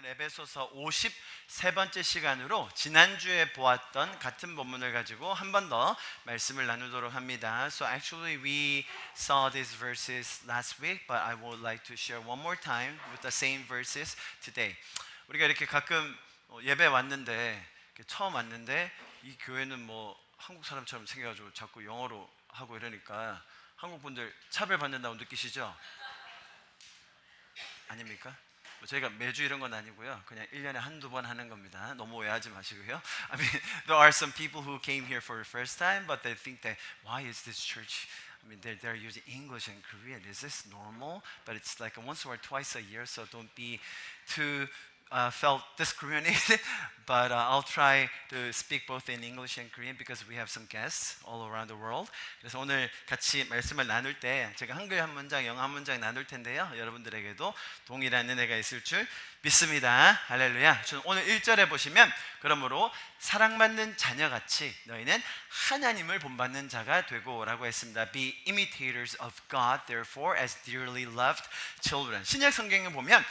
오늘 에베소서 53번째 시간으로 지난주에 보았던 같은 본문을 가지고 한 번 더 말씀을 나누도록 합니다. So actually we saw these verses last week, but I would like to share one more time with the same verses today. 우리가 이렇게 가끔 예배 왔는데 처음 왔는데 이 교회는 뭐 한국 사람처럼 생겨가지고 자꾸 영어로 하고 이러니까 한국 분들 차별받는다고 느끼시죠? 아닙니까? 저희가 매주 이런 건 아니고요. 그냥 1년에 한두 번 하는 겁니다. 너무 오해하지 마시고요. I mean, there are some people who came here for the first time, but they think that why is this church? I mean, they're using English and Korean. Is this normal? But it's like once or twice a year, so don't be too felt discriminated. But I'll try to speak both in English and Korean because we have some guests all around the world. 그래서 오늘 같이 말씀을 나눌 때 제가 한글 한 문장, 영어 한 문장 나눌 텐데요. 여러분들에게도 동일한 은혜가 있을 줄 믿습니다. 할렐루야. 오늘 1절에 보시면 그러므로 사랑받는 자녀같이 너희는 하나님을 본받는 자가 되고 라고 했습니다. Be imitators of God, therefore, as dearly loved children. 신약 성경에 보면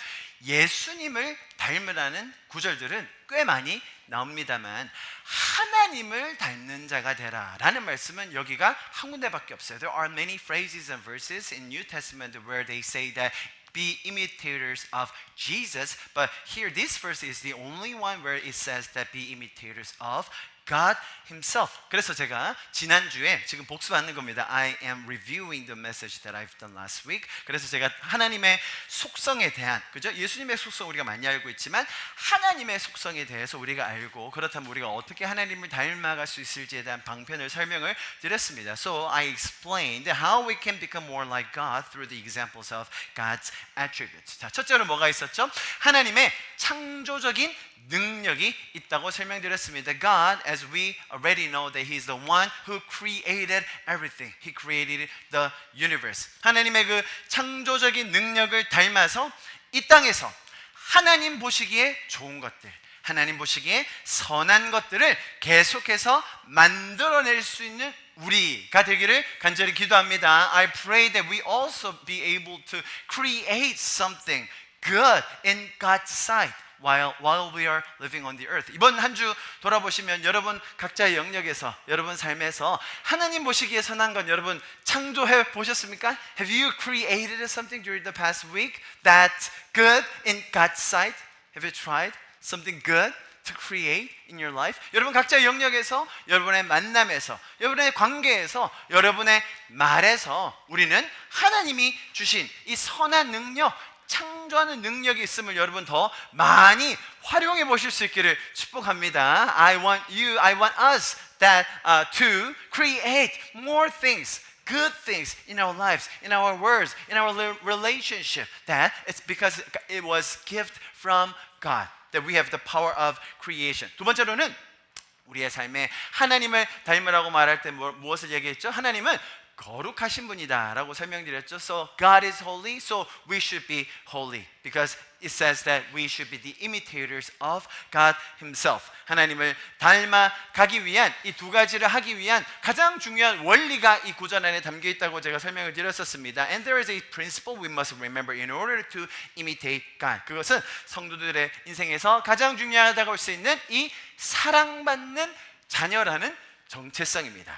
예수님을 닮으라는 구절들은 꽤 많이 나옵니다만 하나님을 닮는 자가 되라 라는 말씀은 여기가 한 군데밖에 없어요. There are many phrases and verses in New Testament where they say that be imitators of Jesus, but here this verse is the only one where it says that be imitators of God Himself. 그래서 제가 지난주에 지금 복습하는 겁니다. I am reviewing the message that I've done last week. 그래서 제가 하나님의 속성에 대한, 그죠? 예수님의 속성 우리가 많이 알고 있지만 하나님의 속성에 대해서 우리가 알고 그렇다면 우리가 어떻게 하나님을 닮아갈 수 있을지에 대한 방편을 설명을 드렸습니다. So I explained how we can become more like God through the examples of God's attributes. 자, 첫째로 뭐가 있었죠? 하나님의 창조적인 능력이 있다고 설명드렸습니다. God, as we already know, that He is the one who created everything. He created the universe. 하나님의 그 창조적인 능력을 닮아서 이 땅에서 하나님 보시기에 좋은 것들, 하나님 보시기에 선한 것들을 계속해서 만들어낼 수 있는 우리가 되기를 간절히 기도합니다. I pray that we also be able to create something good in God's sight. While we are living on the earth. 이번 한 주 돌아보시면 여러분 각자의 영역에서 여러분 삶에서 하나님 보시기에 선한 건 여러분 창조해 보셨습니까? Have you created something during the past week that's good in God's sight? Have you tried something good to create in your life? 여러분 각자의 영역에서 여러분의 만남에서 여러분의 관계에서 여러분의 말에서 우리는 하나님이 주신 이 선한 능력, 창조하는 능력이 있음을 여러분 더 많이 활용해 보실 수 있기를 축복합니다. I want us that to create more things, good things in our lives, in our words, in our relationship. That it's because it was gift from God that we have the power of creation. 두 번째로는 우리의 삶에 하나님을 닮으라고 말할 때 무엇을 얘기했죠? 하나님은 거룩하신 분이다 라고 설명드렸죠. So God is holy, so we should be holy because it says that we should be the imitators of God Himself. 하나님을 닮아가기 위한 이 두 가지를 하기 위한 가장 중요한 원리가 이 구절 안에 담겨 있다고 제가 설명을 드렸었습니다. And there is a principle we must remember in order to imitate God. 그것은 성도들의 인생에서 가장 중요하다고 할 수 있는 이 사랑받는 자녀라는 정체성입니다.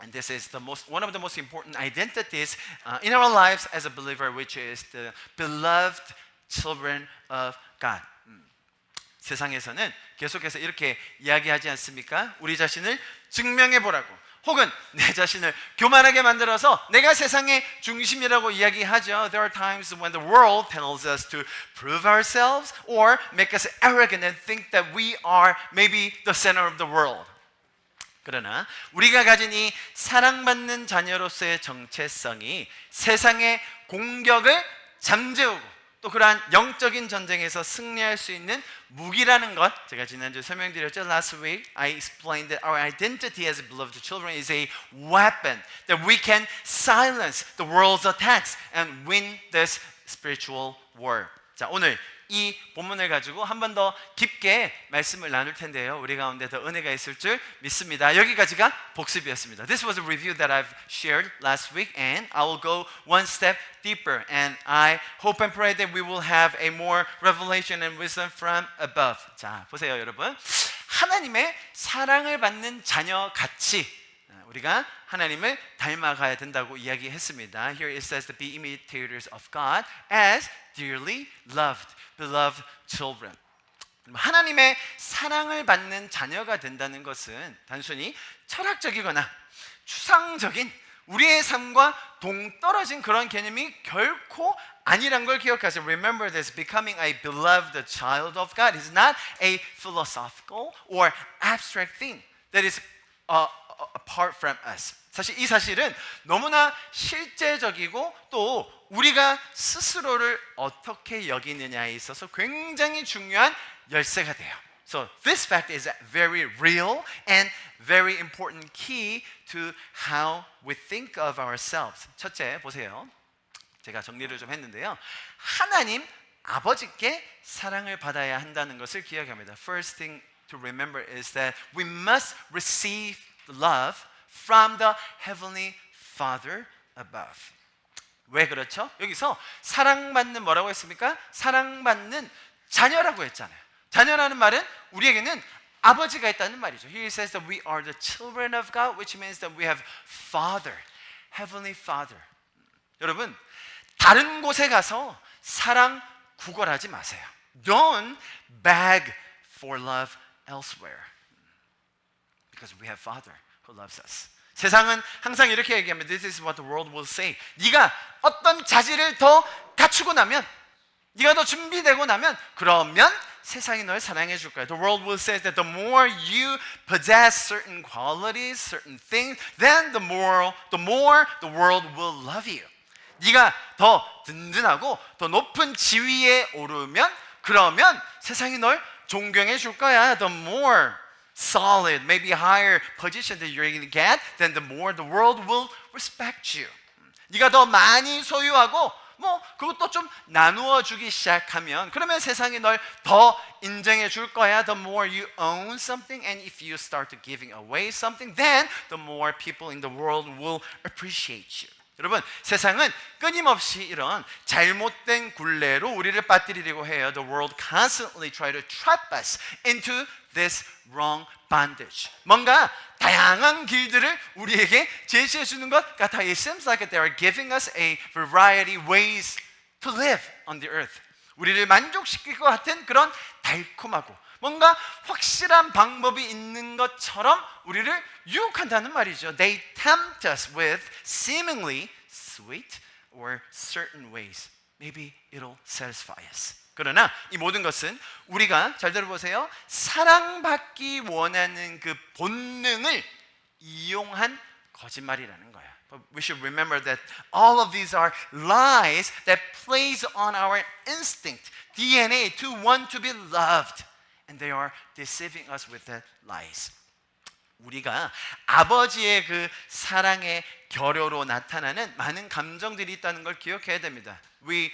And this is one of the most important identities in our lives as a believer, which is the beloved children of God. 세상에서는 계속해서 이렇게 이야기하지 않습니까? 우리 자신을 증명해 보라고, 혹은 내 자신을 교만하게 만들어서 내가 세상의 중심이라고 이야기하죠. There are times when the world tells us to prove ourselves or make us arrogant and think that we are maybe the center of the world. 그러나 우리가 가진 이 사랑받는 자녀로서의 정체성이 세상의 공격을 잠재우고 또 그러한 영적인 전쟁에서 승리할 수 있는 무기라는 것, 제가 지난주에 설명드렸죠. Last week I explained that our identity as beloved children is a weapon that we can silence the world's attacks and win this spiritual war. 자, 오늘 이 본문을 가지고 한 번 더 깊게 말씀을 나눌 텐데요. 우리 가운데 더 은혜가 있을 줄 믿습니다. 여기까지가 복습이었습니다. This was a review that I've shared last week, and I will go one step deeper. And I hope and pray that we will have a more revelation and wisdom from above. 자, 보세요, 여러분. 하나님의 사랑을 받는 자녀 같이 우리가 하나님을 닮아가야 된다고 이야기했습니다. Here it says to be imitators of God as dearly loved, beloved children. 하나님의 사랑을 받는 자녀가 된다는 것은 단순히 철학적이거나 추상적인 우리의 삶과 동떨어진 그런 개념이 결코 아니란 걸 기억하세요. Remember this, becoming a beloved child of God is not a philosophical or abstract thing that is apart from us. 사실 이 사실은 너무나 실제적이고 또 우리가 스스로를 어떻게 여기느냐에 있어서 굉장히 중요한 열쇠가 돼요. So this fact is very real and very important key to how we think of ourselves. 첫째, 보세요. 제가 정리를 좀 했는데요. 하나님 아버지께 사랑을 받아야 한다는 것을 기억합니다. First thing to remember is that we must receive love from the heavenly Father above. 왜 그렇죠? 여기서 사랑받는 뭐라고 했습니까? 사랑받는 자녀라고 했잖아요. 자녀라는 말은 우리에게는 아버지가 있다는 말이죠. Here it says that we are the children of God, which means that we have Father, Heavenly Father. 여러분, 다른 곳에 가서 사랑 구걸하지 마세요. Don't beg for love elsewhere. Because we have Father who loves us. 세상은 항상 이렇게 얘기합니다. This is what the world will say. 네가 어떤 자질을 더 갖추고 나면, 네가 더 준비되고 나면, 그러면 세상이 널 사랑해 줄 거야. The world will say that the more you possess certain qualities, certain things, then the more the world will love you. 네가 더 든든하고 더 높은 지위에 오르면, 그러면 세상이 널 존경해 줄 거야. The more solid, maybe higher position that you're going to get, then the more the world will respect you. 네가 더 많이 소유하고 그것도 좀 나누어 주기 시작하면, 그러면 세상이 널 더 인정해 줄 거야. The more you own something, and if you start to giving away something, then the more people in the world will appreciate you. 여러분, 세상은 끊임없이 이런 잘못된 굴레로 우리를 빠뜨리려고 해요. The world constantly try to trap us into this wrong bondage. 뭔가 다양한 길들을 우리에게 제시해 주는 것 같아요. It seems like they are giving us a variety ways to live on the earth. 우리를 만족시킬 것 같은 그런 달콤하고 뭔가 확실한 방법이 있는 것처럼 우리를 유혹한다는 말이죠. They tempt us with seemingly sweet or certain ways. Maybe it'll satisfy us. 그러나 이 모든 것은 우리가 잘 들어보세요. 사랑받기 원하는 그 본능을 이용한 거짓말이라는 거예요. But we should remember that all of these are lies that plays on our instinct, DNA, to want to be loved. And they are deceiving us with that lies. 우리가 아버지의 그 사랑의 결여로 나타나는 많은 감정들이 있다는 걸 기억해야 됩니다. We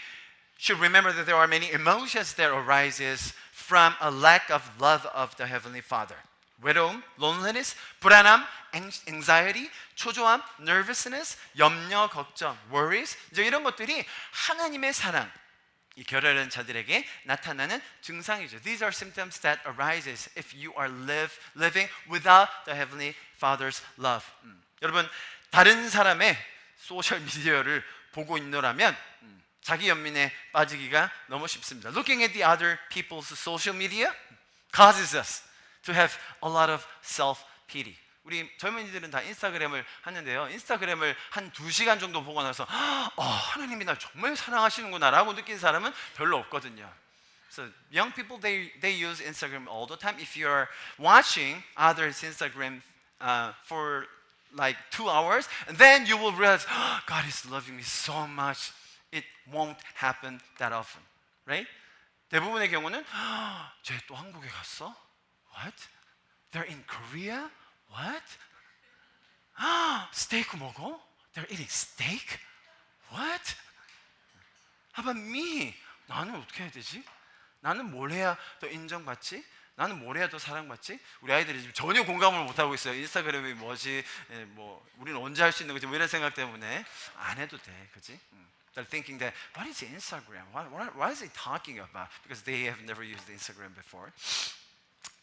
should remember that there are many emotions that arises from a lack of love of the Heavenly Father. 외로움, loneliness, 불안함, anxiety, 초조함, nervousness, 염려, 걱정, worries, 이제 이런 것들이 하나님의 사랑, 이 결여된 자들에게 나타나는 증상이죠. These are symptoms that arises if you are living without the Heavenly Father's love. 여러분, 다른 사람의 소셜 미디어를 보고 있노라면 자기 연민에 빠지기가 너무 쉽습니다. Looking at the other people's social media causes us to have a lot of self-pity. 우리 젊은이들은 다 인스타그램을 하는데요. 인스타그램을 한 2시간 정도 보고 나서 하나님이 날 정말 사랑하시는구나 라고 느낀 사람은 별로 없거든요. So young people, they use Instagram all the time. If you're watching others' Instagram for like 2 hours, and then you will realize, God is loving me so much. It won't happen that often, right? 대부분의 경우는 쟤 또 한국에 갔어? What? They're in Korea? What? 스테이크 먹어? They're eating steak? What? How about me? 나는 어떻게 해야 되지? 나는 뭘 해야 더 인정받지? 나는 뭘 해야 더 사랑받지? 우리 아이들이 지금 전혀 공감을 못하고 있어요. 인스타그램이 뭐지? 뭐 우리는 언제 할 수 있는 거지? 뭐 이런 생각 때문에 안 해도 돼, 그렇지? They're thinking that what is Instagram? What is he talking about? Because they have never used Instagram before.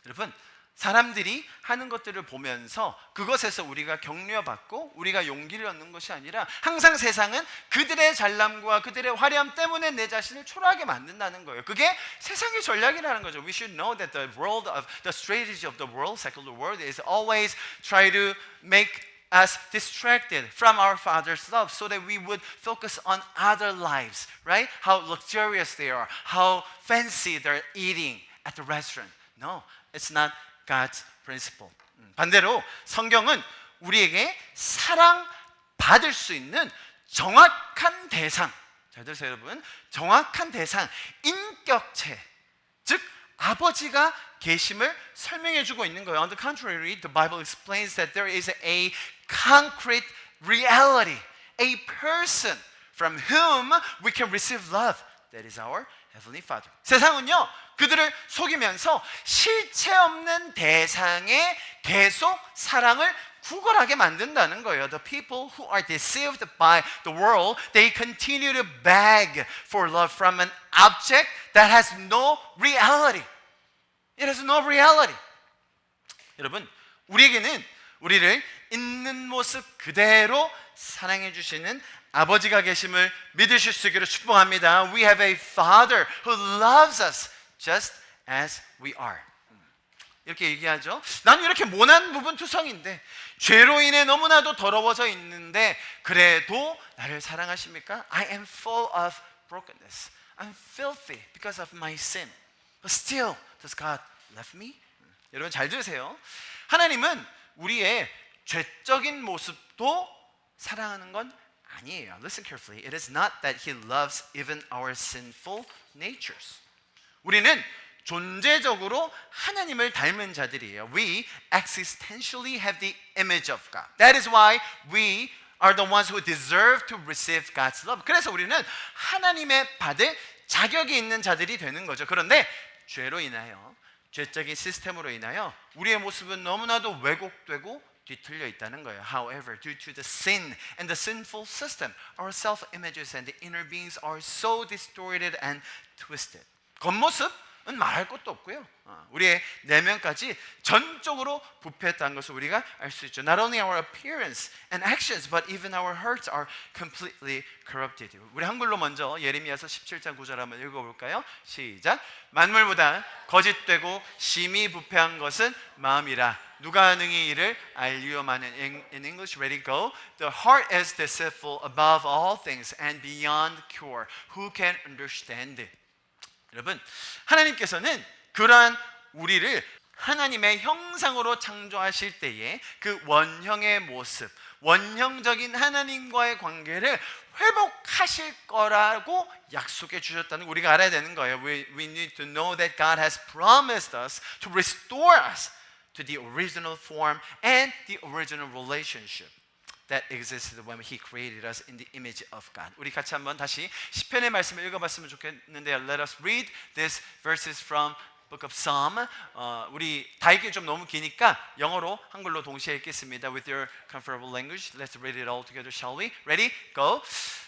여러분, 사람들이 하는 것들을 보면서 그것에서 우리가 격려받고 우리가 용기를 얻는 것이 아니라 항상 세상은 그들의 잘남과 그들의 화려함 때문에 내 자신을 초라하게 만든다는 거예요. 그게 세상의 전략이라는 거죠. We should know that the strategy of the world, secular world, is always try to make us distracted from our Father's love so that we would focus on other lives, right? How luxurious they are, how fancy they're eating at the restaurant. No, it's not God's principle. 반대로 성경은 우리에게 사랑받을 수 있는 정확한 대상, 잘 들으세요 여러분, 정확한 대상, 인격체, 즉 아버지가 계심을 설명해 주고 있는 거예요. On the contrary, the Bible explains that there is a concrete reality, a person from whom we can receive love. That is our Heavenly Father. 세상은요, 그들을 속이면서 실체 없는 대상에 계속 사랑을 구걸하게 만든다는 거예요. The people who are deceived by the world, they continue to beg for love from an object that has no reality. It has no reality. 여러분, 우리에게는 우리를 있는 모습 그대로 사랑해 주시는 아버지가 계심을 믿으실 수 있기를 축복합니다. We have a Father who loves us just as we are. 이렇게 얘기하죠. 나는 이렇게 모난 부분 투성인데 죄로 인해 너무나도 더러워져 있는데 그래도 나를 사랑하십니까? I am full of brokenness. I'm filthy because of my sin. But still, does God love me? 여러분 잘 들으세요. 하나님은 우리의 죄적인 모습도 사랑하는 건 아니에요. Listen carefully. It is not that He loves even our sinful natures. 우리는 존재적으로 하나님을 닮은 자들이에요. We existentially have the image of God. That is why we are the ones who deserve to receive God's love. 그래서 우리는 하나님의 받을 자격이 있는 자들이 되는 거죠. 그런데 죄로 인하여, 죄적인 시스템으로 인하여 우리의 모습은 너무나도 왜곡되고 뒤틀려 있다는 거예요. However, due to the sin and the sinful system, our self-images and the inner beings are so distorted and twisted. 겉모습은 말할 것도 없고요. 우리의 내면까지 전적으로 부패했다는 것을 우리가 알 수 있죠. Not only our appearance and actions, but even our hearts are completely corrupted. 우리 한글로 먼저 예레미야서 17장 9절 한번 읽어볼까요? 시작. 만물보다 거짓되고 심히 부패한 것은 마음이라. 누가 능히 이를 알리오마는. In English, ready, go. The heart is deceitful above all things and beyond cure. Who can understand it? 여러분, 하나님께서는 그러한 우리를 하나님의 형상으로 창조하실 때에 그 원형의 모습, 원형적인 하나님과의 관계를 회복하실 거라고 약속해 주셨다는 거 우리가 알아야 되는 거예요. We need to know that God has promised us to restore us to the original form and the original relationship that existed when He created us in the image of God. 우리 같이 한번 다시 시편의 말씀을 읽어봤으면 좋겠는데요. Let us read these verses from Book of Psalm. 우리 다 읽기 좀 너무 기니까 영어로 한글로 동시에 읽겠습니다. With your comfortable language, let's read it all together, shall we? Ready? Go.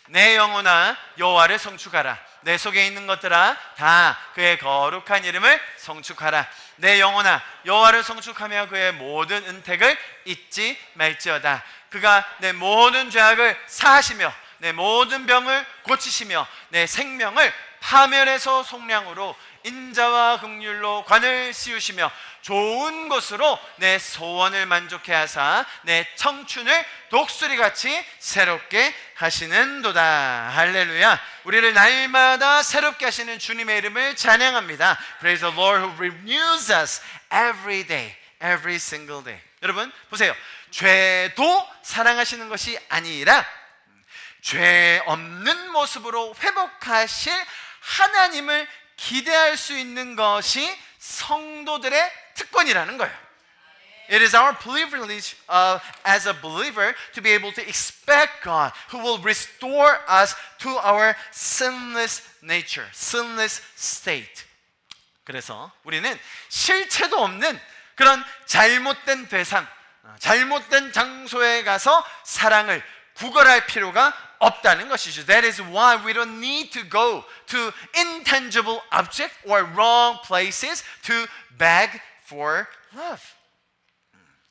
내 영혼아 여호와를 성축하라. 내 속에 있는 것들아 다 그의 거룩한 이름을 성축하라. 내 영혼아 여호와를 성축하며 그의 모든 은택을 잊지 말지어다. 그가 내 모든 죄악을 사하시며 내 모든 병을 고치시며 내 생명을 파멸에서 속량으로 인자와 긍휼로 관을 씌우시며 좋은 것으로 내 소원을 만족해 하사 내 청춘을 독수리같이 새롭게 하시는도다. 할렐루야. 우리를 날마다 새롭게 하시는 주님의 이름을 찬양합니다. Praise the Lord who renews us every day, every single day. 여러분 보세요. 죄도 사랑하시는 것이 아니라 죄 없는 모습으로 회복하실 하나님을 기대할 수 있는 것이 성도들의 특권이라는 거예요. It is our privilege as a believer to be able to expect God who will restore us to our sinless nature, sinless state. 그래서 우리는 실체도 없는 그런 잘못된 대상, 잘못된 장소에 가서 사랑을 구걸할 필요가 없다는 것이죠. That is why we don't need to go to intangible objects or wrong places to beg for love.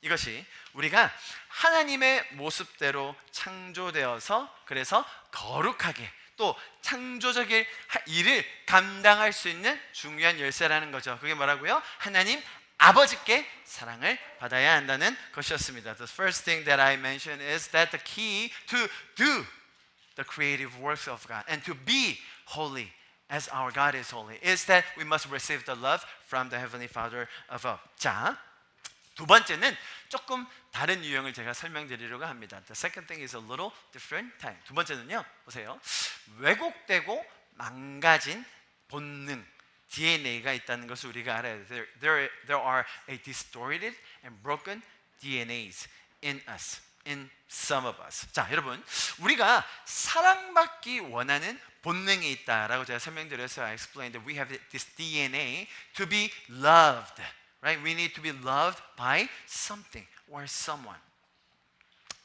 이것이 우리가 하나님의 모습대로 창조되어서 그래서 거룩하게 또 창조적인 일을 감당할 수 있는 중요한 열쇠라는 거죠. 그게 뭐라고요? 하나님 아버지께 사랑을 받아야 한다는 것이었습니다. The first thing that I mentioned is that the key to do the creative works of God and to be holy as our God is holy is that we must receive the love from the Heavenly Father above. 자, 두 번째는 조금 다른 유형을 제가 설명드리려고 합니다. The second thing is a little different time. 두 번째는요, 보세요. 왜곡되고 망가진 본능, DNA가 있다는 것을 우리가 알아야 돼요. There are a distorted and broken DNAs in us, in some of us. 자, 여러분, 우리가 사랑받기 원하는 본능이 있다라고 제가 설명드렸어요. I explained that we have this DNA to be loved. Right? We need to be loved by something or someone.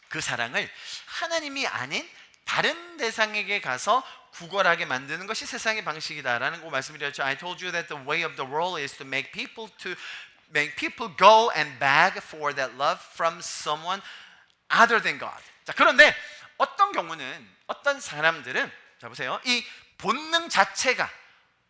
그 사랑을 하나님이 아닌 다른 대상에게 가서 구걸하게 만드는 것이 세상의 방식이다라는 거 말씀드렸죠. I told you that the way of the world is to make people go and beg for that love from someone other than God. 자, 그런데 어떤 경우는 어떤 사람들은 자 보세요. 이 본능 자체가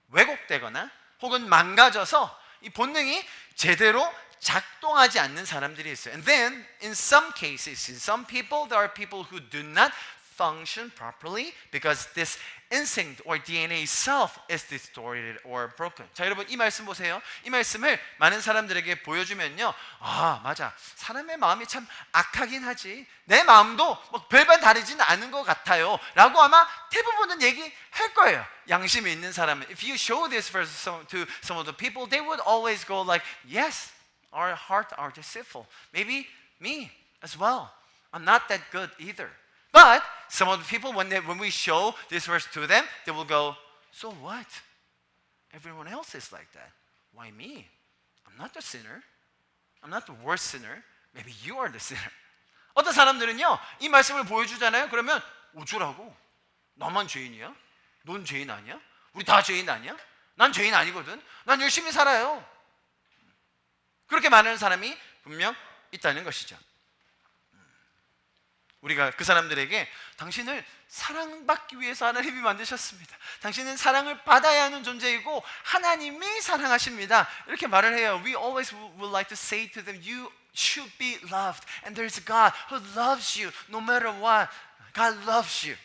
왜곡되거나 혹은 망가져서 이 본능이 제대로 작동하지 않는 사람들이 있어요. And then in some cases, in some people, there are people who do not function properly because this instinct or DNA itself is distorted or broken. 자, 여러분 이 말씀 보세요. 이 말씀을 많은 사람들에게 보여주면요, 아 맞아, 사람의 마음이 참 악하긴 하지. 내 마음도 뭐 별반 다르지는 않은 것 같아요. 라고 아마 대부분은 얘기할 거예요. 양심이 있는 사람은. If you show this verse to some of the people, they would always go like, yes, our hearts are deceitful. Maybe me as well. I'm not that good either. But some of the people, when we show this verse to them, they will go, so what? Everyone else is like that. Why me? I'm not the sinner. I'm not the worst sinner. Maybe you are the sinner. 어떤 사람들은요, 이 말씀을 보여주잖아요. 그러면 어쩌라고? 나만 죄인이야? 넌 죄인 아니야? 우리 다 죄인 아니야? 난 죄인 아니거든. 난 열심히 살아요. 그렇게 말하는 사람이 분명 있다는 것이죠. 우리가 그 사람들에게 당신을 사랑받기 위해서 하나님이 만드셨습니다. 당신은 사랑을 받아야 하는 존재이고 하나님이 사랑하십니다. 이렇게 말을 해요. We always would like to say to them, you should be loved. And there's a God who loves you no matter what. God loves you.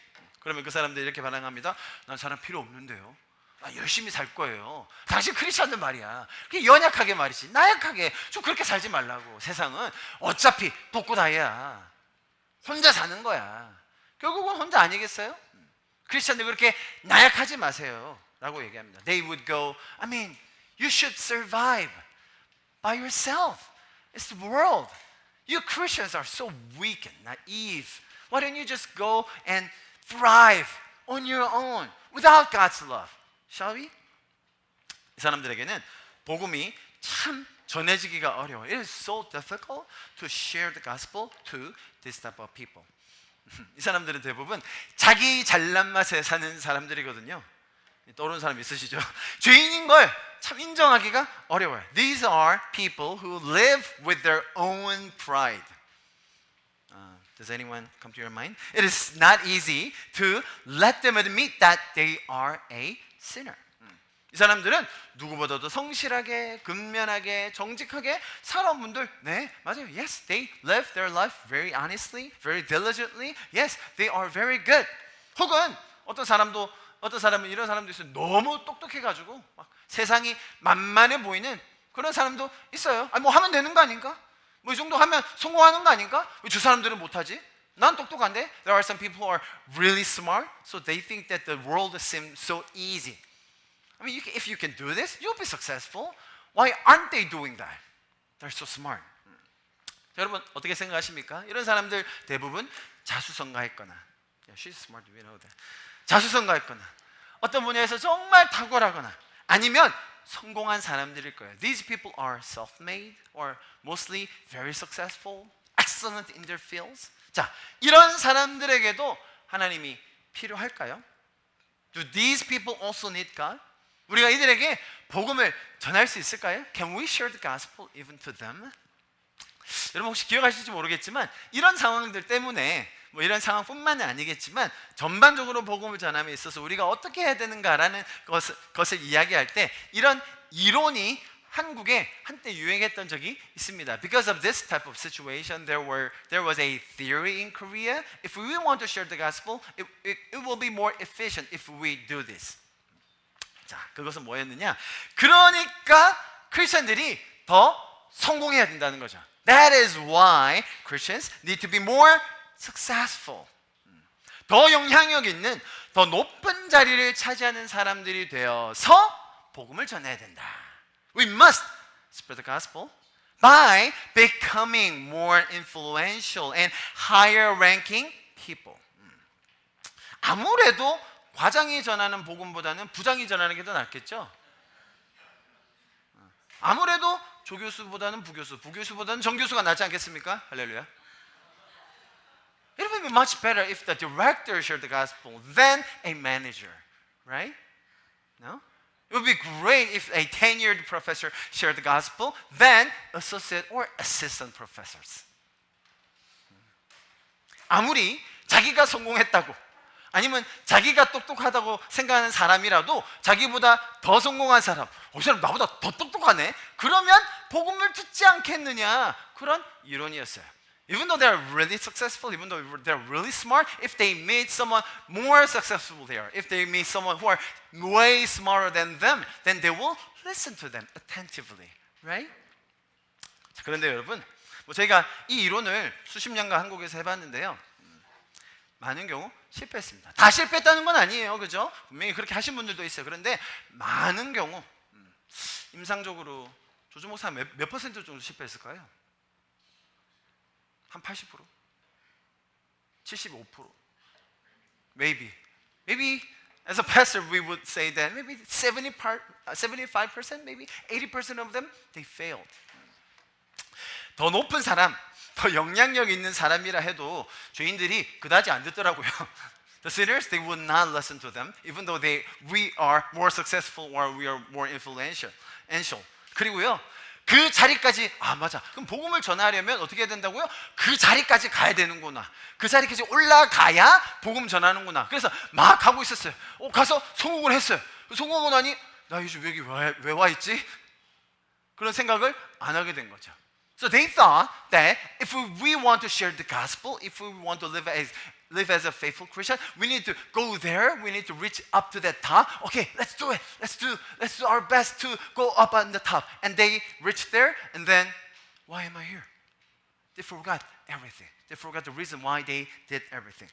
그러면 그 사람들이 이렇게 반응합니다. 난 사랑 필요 없는데요. 나 열심히 살 거예요. 당신 크리스찬들 말이야. 그게 연약하게 말이지. 나약하게 좀 그렇게 살지 말라고. 세상은 어차피 독고다이야. 혼자 사는 거야. 결국은 혼자 아니겠어요? 크리스찬들 그렇게 나약하지 마세요 라고 얘기합니다. They would go, I mean, you should survive by yourself. It's the world. You Christians are so weak and naive. Why don't you just go and thrive on your own without God's love? Shall we? 이 사람들에게는 복음이 참 전해지기가 어려워. It is so difficult to share the gospel to this type of people. 이 사람들은 대부분 자기 잘난 맛에 사는 사람들이거든요. 떠오르는 사람 있으시죠? 죄인인 걸 참 인정하기가 어려워요. These are people who live with their own pride. Does anyone come to your mind? It is not easy to let them admit that they are a sinner. 이 사람들은 누구보다도 성실하게, 근면하게, 정직하게 살아온 분들, 네, 맞아요. Yes, they live their life very honestly, very diligently. Yes, they are very good. 혹은 어떤 사람은 이런 사람도 있어요. 너무 똑똑해가지고 막 세상이 만만해 보이는 그런 사람도 있어요. 아니 뭐 하면 되는 거 아닌가? 뭐 이 정도 하면 성공하는 거 아닌가? 왜 저 사람들은 못하지? 난 똑똑한데? There are some people who are really smart, so they think that the world seems so easy. I mean, if you can do this, you'll be successful. Why aren't they doing that? They're so smart. 여러분 어떻게 생각하십니까? 이런 사람들 대부분 자수성가했거나, yeah, she's smart, we know that. 자수성가했거나, 어떤 분야에서 정말 탁월하거나, 아니면 성공한 사람들일 거예요. These people are self-made or mostly very successful, excellent in their fields. 자, 이런 사람들에게도 하나님이 필요할까요? Do these people also need God? 우리가 이들에게 복음을 전할 수 있을까요? Can we share the gospel even to them? 여러분 혹시 기억하실지 모르겠지만 이런 상황들 때문에 뭐 이런 상황뿐만이 아니겠지만 전반적으로 복음을 전함에 있어서 우리가 어떻게 해야 되는가라는 것을 이야기할 때 이런 이론이 한국에 한때 유행했던 적이 있습니다. Because of this type of situation, there was a theory in Korea. If we want to share the gospel, it will be more efficient if we do this. 자, 그것은 뭐였느냐? 그러니까 크리스천들이 더 성공해야 된다는 거죠. That is why Christians need to be more successful. 더 영향력 있는, 더 높은 자리를 차지하는 사람들이 되어서 복음을 전해야 된다. We must spread the gospel by becoming more influential and higher ranking people. 아무래도 과장이 전하는 복음보다는 부장이 전하는 게 더 낫겠죠? 아무래도 조교수보다는 부교수, 부교수보다는 정교수가 낫지 않겠습니까? 할렐루야. It would be much better if the director shared the gospel than a manager, right? No? It would be great if a tenured professor shared the gospel than associate or assistant professors. 아무리 자기가 성공했다고 아니면 자기가 똑똑하다고 생각하는 사람이라도 자기보다 더 성공한 사람, 이 사람 나보다 더 똑똑하네? 그러면 복음을 듣지 않겠느냐? 그런 이론이었어요. Even though they're really successful, even though they're really smart, if they meet someone more successful there, if they meet someone who are way smarter than them, then they will listen to them attentively, right? 그런데 여러분, 저희가 이 이론을 수십 년간 한국에서 해봤는데요. 많은 경우 실패했습니다. 다 실패했다는 건 아니에요, 그죠? 분명히 그렇게 하신 분들도 있어요. 그런데 많은 경우 임상적으로 조준 목사 몇 퍼센트 정도 실패했을까요? 한 80%? 75%? Maybe as a pastor we would say that maybe 75%, maybe 80% of them they failed. 더 높은 사람, 더 영향력 있는 사람이라 해도 죄인들이 그다지 안 듣더라고요. The sinners, they would not listen to them, even though we are more successful or we are more influential. 그리고요, 그 자리까지 맞아. 그럼 복음을 전하려면 어떻게 해야 된다고요? 그 자리까지 가야 되는구나. 그 자리까지 올라가야 복음 전하는구나. 그래서 막 가고 있었어요. 가서 성공을 했어요. 성공하고 나니 나 요즘 여기 왜 와 있지? 그런 생각을 안 하게 된 거죠. So they thought that if we want to share the gospel, if we want to live as a faithful Christian, we need to go there. We need to reach up to that top. Okay, let's do it. Let's do our best to go up on the top. And they reached there, and then, why am I here? They forgot everything. They forgot the reason why they did everything.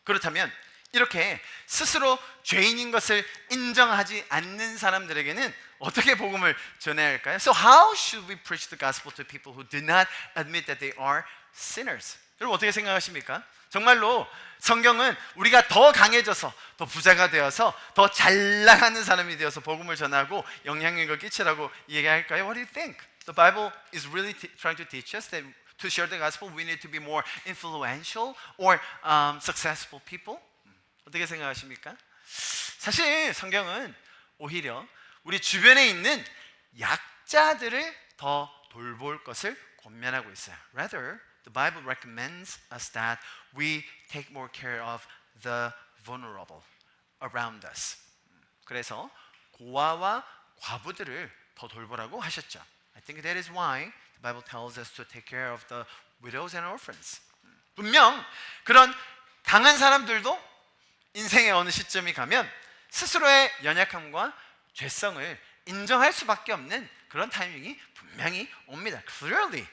그렇다면 이렇게 스스로 죄인인 것을 인정하지 않는 사람들에게는 어떻게 복음을 전해야 할까요? So how should we preach the gospel to people who do not admit that they are sinners? 여러분 어떻게 생각하십니까? 정말로 성경은 우리가 더 강해져서 더 부자가 되어서 더 잘 나가는 사람이 되어서 복음을 전하고 영향력을 끼치라고 얘기할까요? What do you think? The Bible is really trying to teach us that to share the gospel we need to be more influential or successful people? 어떻게 생각하십니까? 사실 성경은 오히려 우리 주변에 있는 약자들을 더 돌볼 것을 권면하고 있어요. Rather, the Bible recommends us that we take more care of the vulnerable around us. 그래서 고아와 과부들을 더 돌보라고 하셨죠. I think that is why the Bible tells us to take care of the widows and orphans. 분명 그런 강한 사람들도 인생의 어느 시점이 가면 스스로의 연약함과 죄성을 인정할 수밖에 없는 그런 타이밍이 분명히 옵니다. Clearly,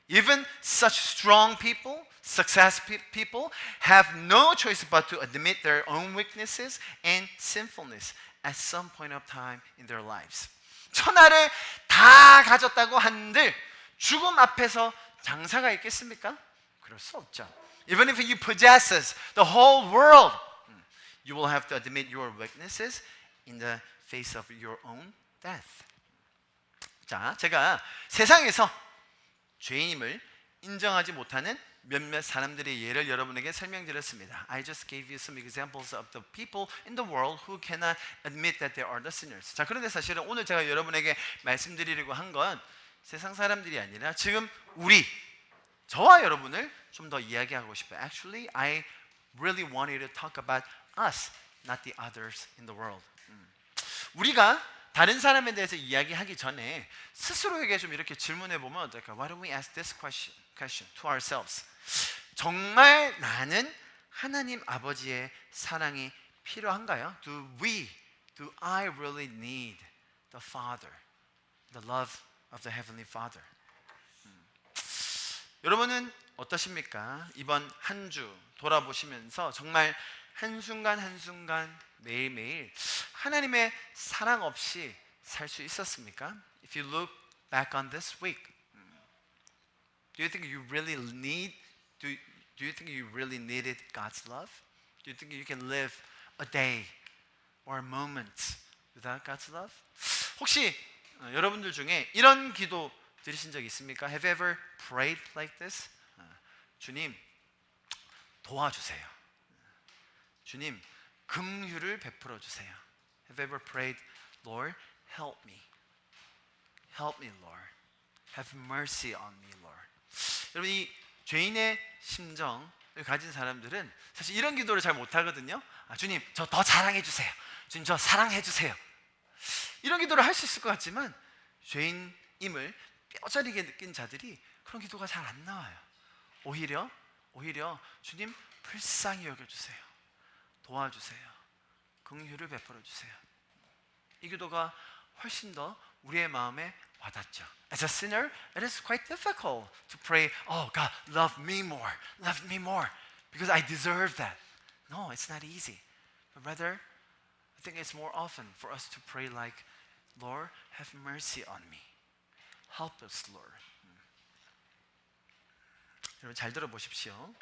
even such strong people, successful people have no choice but to admit their own weaknesses and sinfulness at some point of time in their lives. 천하를 다 가졌다고 한들 죽음 앞에서 장사가 있겠습니까? 그럴 수 없죠. Even if you possess the whole world, you will have to admit your weaknesses in the face of your own death. 자, 제가 세상에서 죄인임을 인정하지 못하는 몇몇 사람들의 예를 여러분에게 설명드렸습니다. I just gave you some examples of the people in the world who cannot admit that they are the sinners. 자, 그런데 사실은 오늘 제가 여러분에게 말씀드리려고 한 건 세상 사람들이 아니라 지금 저와 여러분을 좀 더 이야기하고 싶어요. Actually, I really wanted to talk about us, not the others in the world. 우리가 다른 사람에 대해서 이야기하기 전에 스스로에게 좀 이렇게 질문해 보면 어떨까? Why don't we ask this question to ourselves? 정말 나는 하나님 아버지의 사랑이 필요한가요? Do I really need the Father, the love of the Heavenly Father? 여러분은 어떠십니까? 이번 한 주 돌아보시면서 정말 한순간 한순간 매일매일 하나님의 사랑 없이 살 수 있었습니까? If you look back on this week, do you think you really needed God's love? Do you think you can live a day or a moment without God's love? 혹시 여러분들 중에 이런 기도 들으신 적 있습니까? Have you ever prayed like this? 주님, 도와주세요. 주님, 긍휼을 베풀어 주세요. Have you ever prayed, Lord, help me. Help me, Lord. Have mercy on me, Lord. 여러분, 이 죄인의 심정을 가진 사람들은 사실 이런 기도를 잘 못하거든요. 주님, 저 더 사랑해 주세요. 주님, 저 사랑해 주세요. 이런 기도를 할 수 있을 것 같지만 죄인임을 뼈저리게 느낀 자들이 그런 기도가 잘 안 나와요. 오히려 주님, 불쌍히 여겨주세요. 도와주세요. 긍휼을 베풀어 주세요. 이 기도가 훨씬 더 우리의 마음에 와닿죠. As a sinner, it is quite difficult to pray, oh God, love me more, because I deserve that. No, it's not easy. But rather, I think it's more often for us to pray like, Lord, have mercy on me. Help us, Lord. 여러분 잘 들어보십시오.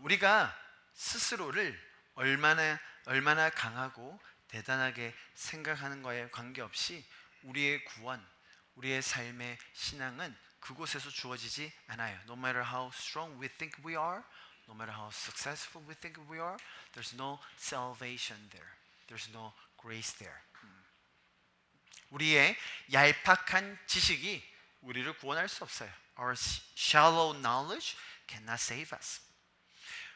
우리가 스스로를 얼마나 강하고 대단하게 생각하는 거에 관계없이 우리의 구원, 우리의 삶의 신앙은 그곳에서 주어지지 않아요. No matter how strong we think we are, no matter how successful we think we are, there's no salvation there. There's no grace there. 우리의 얄팍한 지식이 우리를 구원할 수 없어요. Our shallow knowledge cannot save us.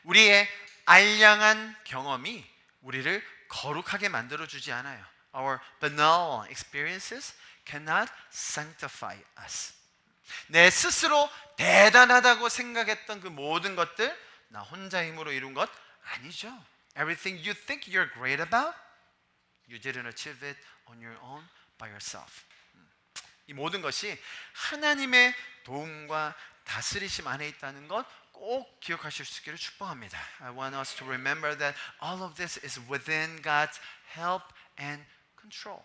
우리의 알량한 경험이 우리를 거룩하게 만들어주지 않아요. Our banal experiences cannot sanctify us. 내 스스로 대단하다고 생각했던 그 모든 것들 나 혼자 힘으로 이룬 것 아니죠. Everything you think you're great about, you didn't achieve it on your own by yourself. 이 모든 것이 하나님의 도움과 다스리심 안에 있다는 것 꼭 기억하실 수 있기를 축복합니다. I want us to remember that all of this is within God's help and control.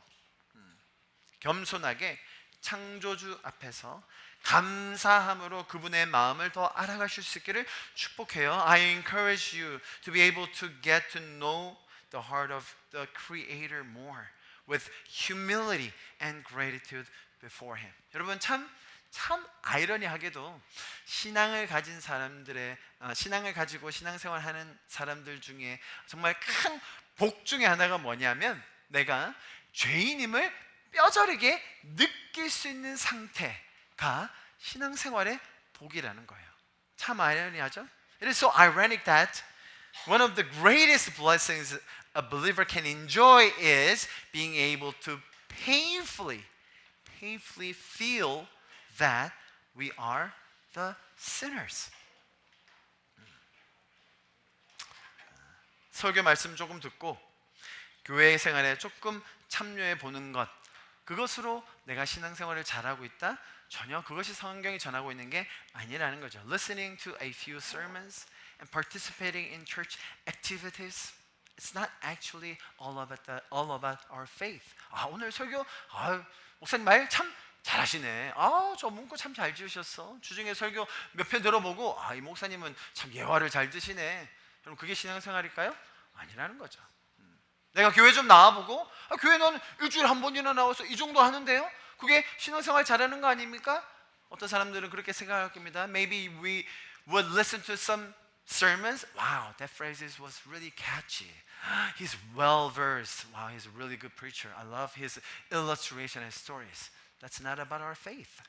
겸손하게 창조주 앞에서 감사함으로 그분의 마음을 더 알아가실 수 있기를 축복해요. I encourage you to be able to get to know the heart of the Creator more with humility and gratitude before Him. 여러분 참 아이러니하게도 신앙을 가진 사람들의 신앙을 가지고 신앙생활하는 사람들 중에 정말 큰 복 중에 하나가 뭐냐면 내가 죄인임을 뼈저리게 느낄 수 있는 상태가 신앙생활의 복이라는 거예요. 참 아이러니하죠? It is so ironic that one of the greatest blessings a believer can enjoy is being able to painfully feel that we are the sinners. 설교 말씀 조금 듣고 교회 생활에 조금 참여해 보는 것, 그것으로 내가 신앙생활을 잘하고 있다? 전혀 그것이 성경이 전하고 있는 게 아니라는 거죠. Listening to a few sermons and participating in church activities, it's not actually all about our faith. 오늘 설교 목사님 말 참 잘하시네. 저 문구 참 잘 지으셨어. 주중에 설교 몇 편 들어보고 이 목사님은 참 예화를 잘 드시네. 여러분 그게 신앙생활일까요? 아니라는 거죠. 내가 교회 좀 나와보고 교회는 일주일에 한 번이나 나와서 이 정도 하는데요? 그게 신앙생활 잘하는 거 아닙니까? 어떤 사람들은 그렇게 생각할 겁니다. Maybe we would listen to some sermons. Wow, that phrase was really catchy. He's well versed. Wow, he's a really good preacher. I love his illustration and stories. That's not about our faith.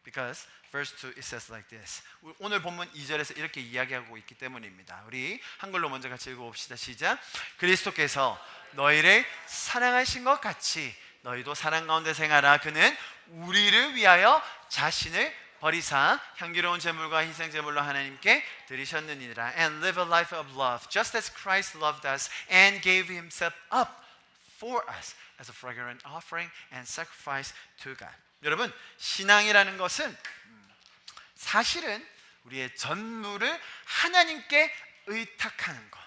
Because verse 2 it says like this. 오늘 본문 2절에서 이렇게 이야기하고 있기 때문입니다. 우리 한글로 먼저 같이 읽어봅시다. 시작. 그리스도께서 너희를 사랑하신 것 같이 너희도 사랑 가운데 생활하라. 그는 우리를 위하여 자신을 버리사 향기로운 제물과 희생 제물로 하나님께 드리셨느니라. And live a life of love, just as Christ loved us and gave Himself up for us as a fragrant offering and sacrifice to God. 여러분, 신앙이라는 것은 사실은 우리의 전부를 하나님께 의탁하는 것,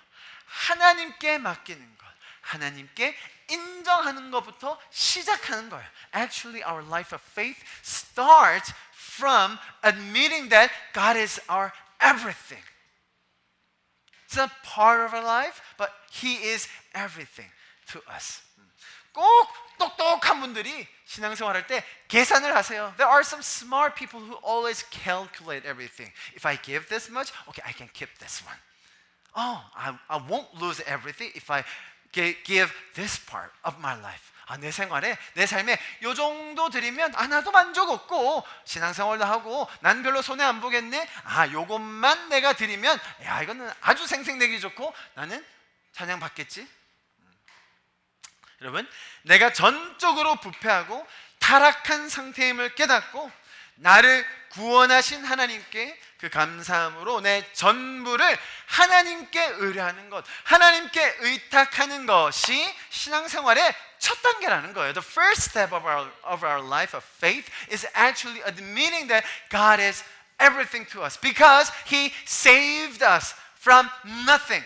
하나님께 맡기는 것, 하나님께 인정하는 것부터 시작하는 거예요. Actually, our life of faith starts from admitting that God is our everything. It's not part of our life, but He is everything to us. 꼭 똑똑한 분들이 신앙생활할 때 계산을 하세요. There are some smart people who always calculate everything. If I give this much, okay, I can keep this one. Oh, I won't lose everything if I give this part of my life. 내 생활에, 내 삶에 요 정도 드리면 나도 만족 없고 신앙생활도 하고 난 별로 손해 안 보겠네. 요것만 내가 드리면 이거는 아주 생생내기 좋고 나는 찬양 받겠지. 여러분, 내가 전적으로 부패하고 타락한 상태임을 깨닫고 나를 구원하신 하나님께 그 감사함으로 내 전부를 하나님께 의뢰하는 것, 하나님께 의탁하는 것이 신앙생활의 첫 단계라는 거예요. The first step of our life of faith is actually admitting that God is everything to us because He saved us from nothing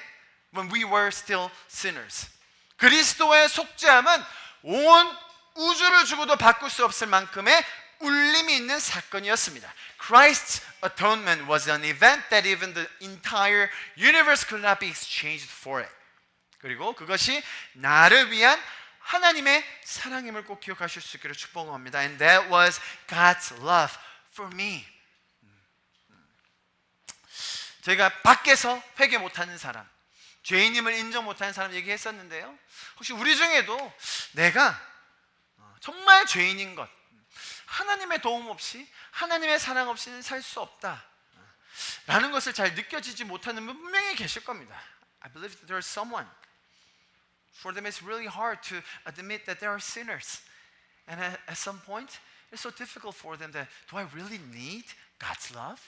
when we were still sinners. 그리스도의 속죄함은 온 우주를 주고도 바꿀 수 없을 만큼의 울림이 있는 사건이었습니다. Christ's atonement was an event that even the entire universe could not be exchanged for it. 그리고 그것이 나를 위한 하나님의 사랑임을 꼭 기억하실 수 있기를 축복합니다. And that was God's love for me. 저희가 밖에서 회개 못하는 사람, 죄인임을 인정 못하는 사람 얘기했었는데요. 혹시 우리 중에도 내가 정말 죄인인 것, 하나님의 도움 없이, 하나님의 사랑 없이는 살 수 없다 라는 것을 잘 느껴지지 못하는 분 분명히 계실 겁니다. I believe that there is someone for them it's really hard to admit that they are sinners. And at some point it's so difficult for them that do I really need God's love?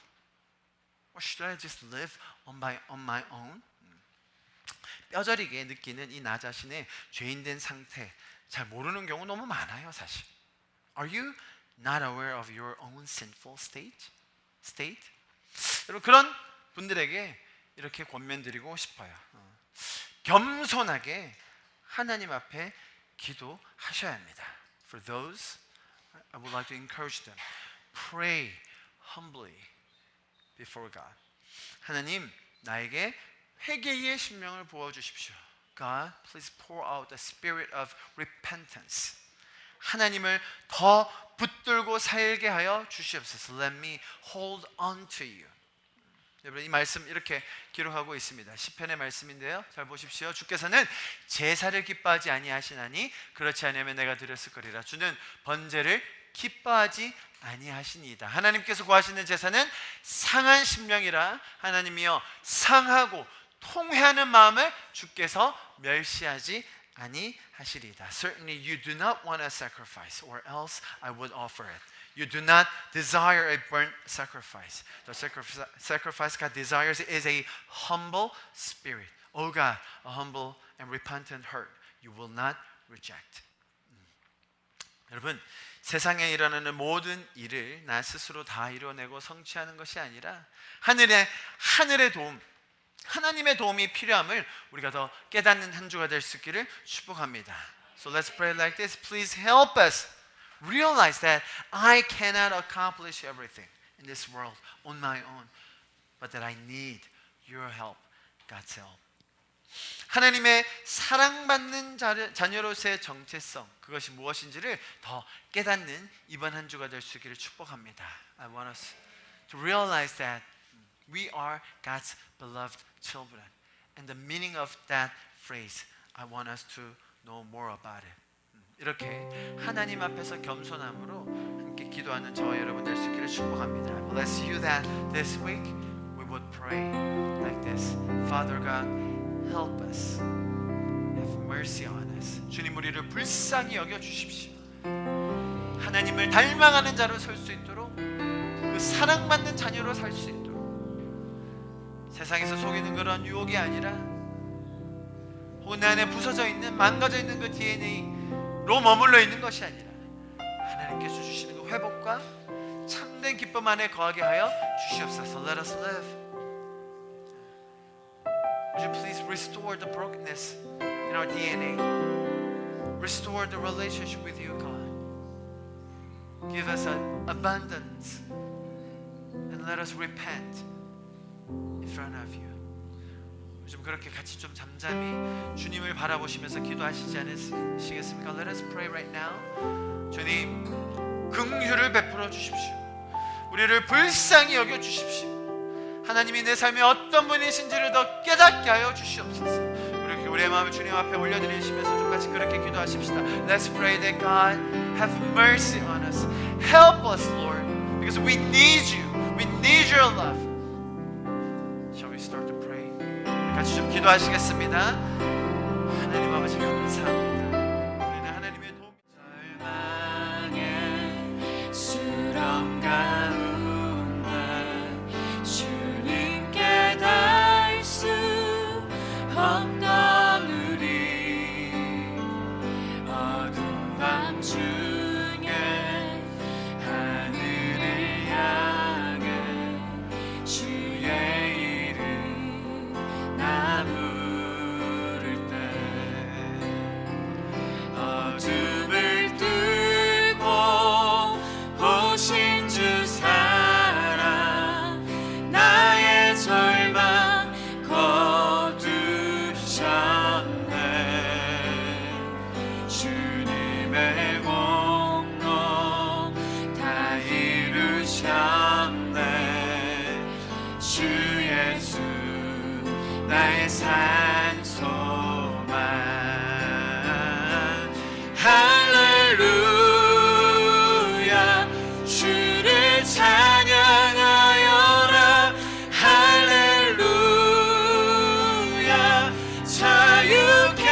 Or should I just live on my own? 뼈저리게 느끼는 이 나 자신의 죄인된 상태 잘 모르는 경우 너무 많아요, 사실. Are you not aware of your own sinful state? 여러분, 그런 분들에게 이렇게 권면드리고 싶어요. 겸손하게 하나님 앞에 기도하셔야 합니다. For those, I would like to encourage them. Pray humbly before God. 하나님, 나에게 회개의 심령을 부어주십시오. God, please pour out the spirit of repentance. 하나님을 더 붙들고 살게 하여 주시옵소서. Let me hold on to you. 여러분, 이 말씀 이렇게 기록하고 있습니다. 시편의 말씀인데요. 잘 보십시오. 주께서는 제사를 기뻐하지 아니하시나니 그렇지 않으면 내가 드렸을 거리라. 주는 번제를 기뻐하지 아니하시니이다. 하나님께서 구하시는 제사는 상한 심령이라. 하나님이여 상하고 통회하는 마음을 주께서 멸시하지 아니하시리이다. Certainly you do not want a sacrifice, or else I would offer it. You do not desire a burnt sacrifice. The sacrifice God desires is a humble spirit. Oh God, a humble and repentant heart you will not reject. 여러분, 세상에 일어나는 모든 일을 나 스스로 다 이뤄내고 성취하는 것이 아니라 하늘의 도움, 하나님의 도움이 필요함을 우리가 더 깨닫는 한 주가 될 수 있기를 축복합니다. So let's pray like this. Please help us realize that I cannot accomplish everything in this world on my own, but that I need your help, God's help. 하나님의 사랑받는 자녀로서의 정체성, 그것이 무엇인지를 더 깨닫는 이번 한 주가 될 수 있기를 축복합니다. I want us to realize that we are God's beloved children. And the meaning of that phrase, I want us to know more about it. 이렇게 하나님 앞에서 겸손함으로 함께 기도하는 저와 여러분 될 수 있기를 축복합니다. I bless you that this week we would pray like this. Father God, help us. Have mercy on us. 주님 우리를 불쌍히 여겨 주십시오. 하나님을 닮아가는 자로 설 수 있도록, 그 사랑받는 자녀로 살 수 있도록, 세상에서 속이는 그런 유혹이 아니라 혹은 내 안에 부서져 있는, 망가져 있는 그 DNA로 머물러 있는 것이 아니라 하나님께서 주시는 그 회복과 참된 기쁨 안에 거하게 하여 주시옵소서. Let us live. Would you please restore the brokenness in our DNA? Restore the relationship with you, God. Give us an abundance and let us repent in front of you. 요즘 그렇게 같이 좀 잠잠히 주님을 바라보시면서 기도하시지 않으시겠습니까? Let us pray right now. 주님, 긍휼을 베풀어 주십시오. 우리를 불쌍히 여겨 주십시오. 하나님이 내 삶에 어떤 분이신지를 더 깨닫게 하여 주시옵소서. 그렇게 우리의 마음을 주님 앞에 올려드리시면서 좀 같이 그렇게 기도하십시다. Let's pray that God have mercy on us. Help us, Lord, because we need you. We need your love. Shall we start to pray? 같이 좀 기도하시겠습니다. 하나님 아버지 감사합니다. 우리는 하나님의 도움. 절망의 수렁 가운데 주님께 닿을 수 없던 우리, 어두운 밤 중에 하늘을 향해 주의 이름 나 부를 때, 어둠을 뚫고 오신 주 사랑, 나의 절망 거두셨네. 주님의 공로 다 이루셨네. 주 예수 나의 산소만. 할렐루야 주를 찬양하여라. 할렐루야 자유케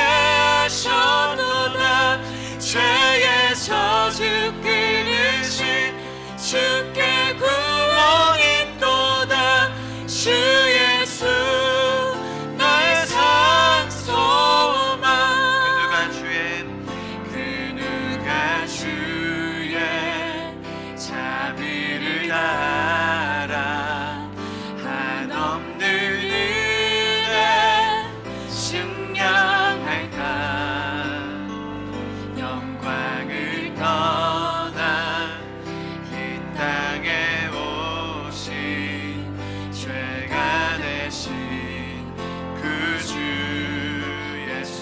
하셨도다. 죄의 저주 끊으신 주께 구원이 있도다. 주 예수 나의 산소만. 그 누가 주의 자비를 알아. 한없는 은혜 증량할까. 영광을 떠나 이 땅에 오신 죄가 되신 그 주 예수.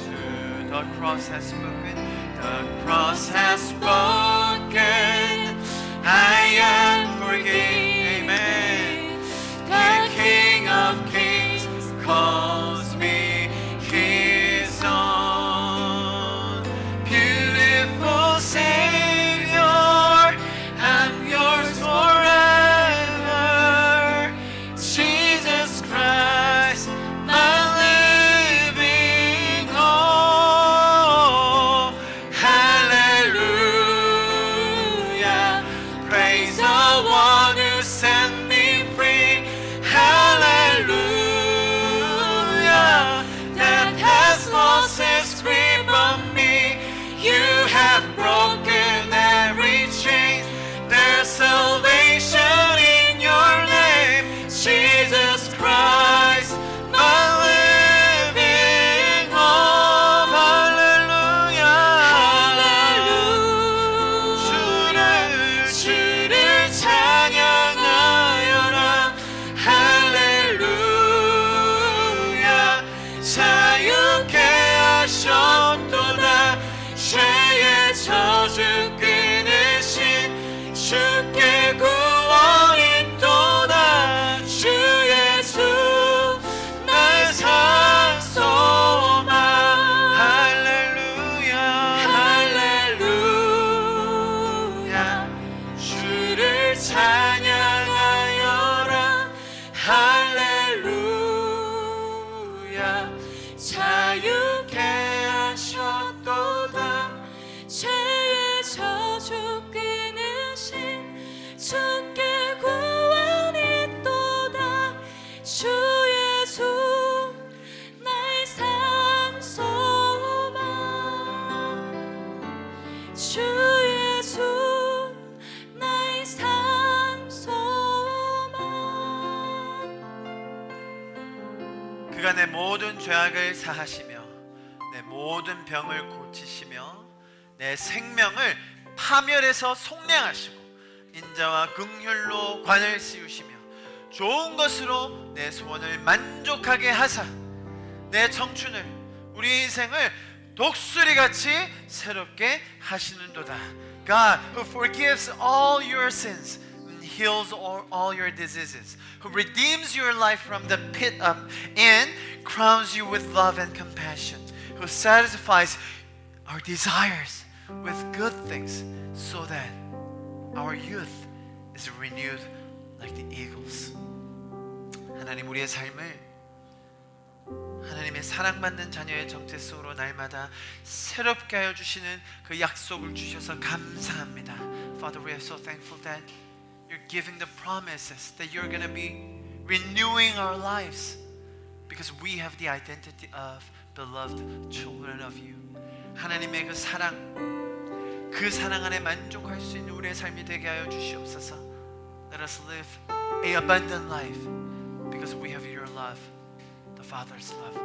The cross has spoken. The cross has spoken. I am forgiven. Amen. The King of Kings calls me His own. Beautiful Savior, I'm yours forever. Jesus Christ, my living hope. Hallelujah, praise the one who set me free. Hallelujah, death has lost its grip on me. You have broken every chain. There's salvation in your name, Jesus Christ, my living hope. Hallelujah, hallelujah. 주를 찬양하여 찬양하여라 할렐루야 자유케 하셨도다 죄의 저주 끊으신 주께 구원이 있도다 주 예수 나의 산소망 주 예수 나의 산소망 그가 내 모든 죄악을 사하시며 내 모든 병을 고치시며 내 생명을 파멸에서 속량하시고 인자와 긍휼로 관을 씌우시며 좋은 것으로 내 소원을 만족하게 하사 내 청춘을 우리 인생을 독수리같이 새롭게 하시는도다. God who forgives all your sins and heals all your diseases, who redeems your life from the pit and crowns you with love and compassion, who satisfies our desires with good things so that our youth is renewed like the eagles. 하나님 우리의 삶을 하나님의 사랑받는 자녀의 정체 속으로 날마다 새롭게 하여 주시는 그 약속을 주셔서 감사합니다. Father, we are so thankful that you're giving the promises that you're going to be renewing our lives because we have the identity of beloved children of you. 하나님의 그 사랑 안에 만족할 수 있는 우리의 삶이 되게 하여 주시옵소서. Let us live a abundant life because we have your love, the Father's love.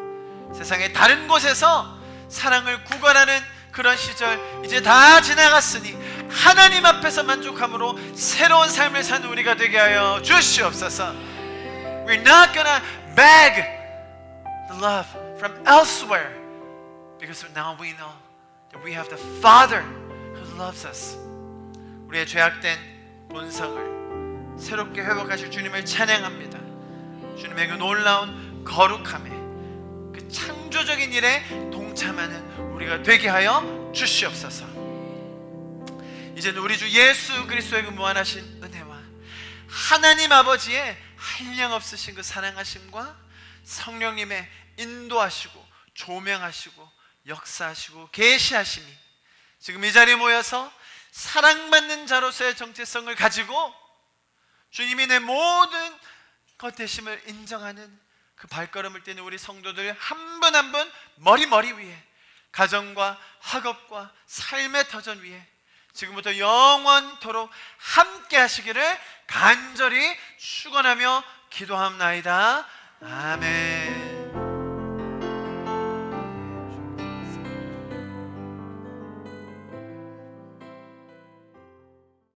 세상의 다른 곳에서 사랑을 구걸하는 그런 시절 이제 다 지나갔으니 하나님 앞에서 만족함으로 새로운 삶을 사는 우리가 되게 하여 주시옵소서. We're not gonna beg the love from elsewhere because now we know that we have the Father who loves us. 우리의 죄악된 본성을 새롭게 회복하실 주님을 찬양합니다. 주님의 그 놀라운 거룩함에 그 창조적인 일에 동참하는 우리가 되게 하여 주시옵소서. 이제는 우리 주 예수 그리스도의 그 무한하신 은혜와 하나님 아버지의 한량없으신 그 사랑하심과 성령님의 인도하시고 조명하시고 역사하시고 계시하심이 지금 이 자리에 모여서 사랑받는 자로서의 정체성을 가지고 주님이 내 모든 것 되심을 인정하는 그 발걸음을 떼는 우리 성도들 한 분 한 분 머리 위에 가정과 학업과 삶의 터전 위에 지금부터 영원토록 함께 하시기를 간절히 축원하며 기도합나이다. 아멘.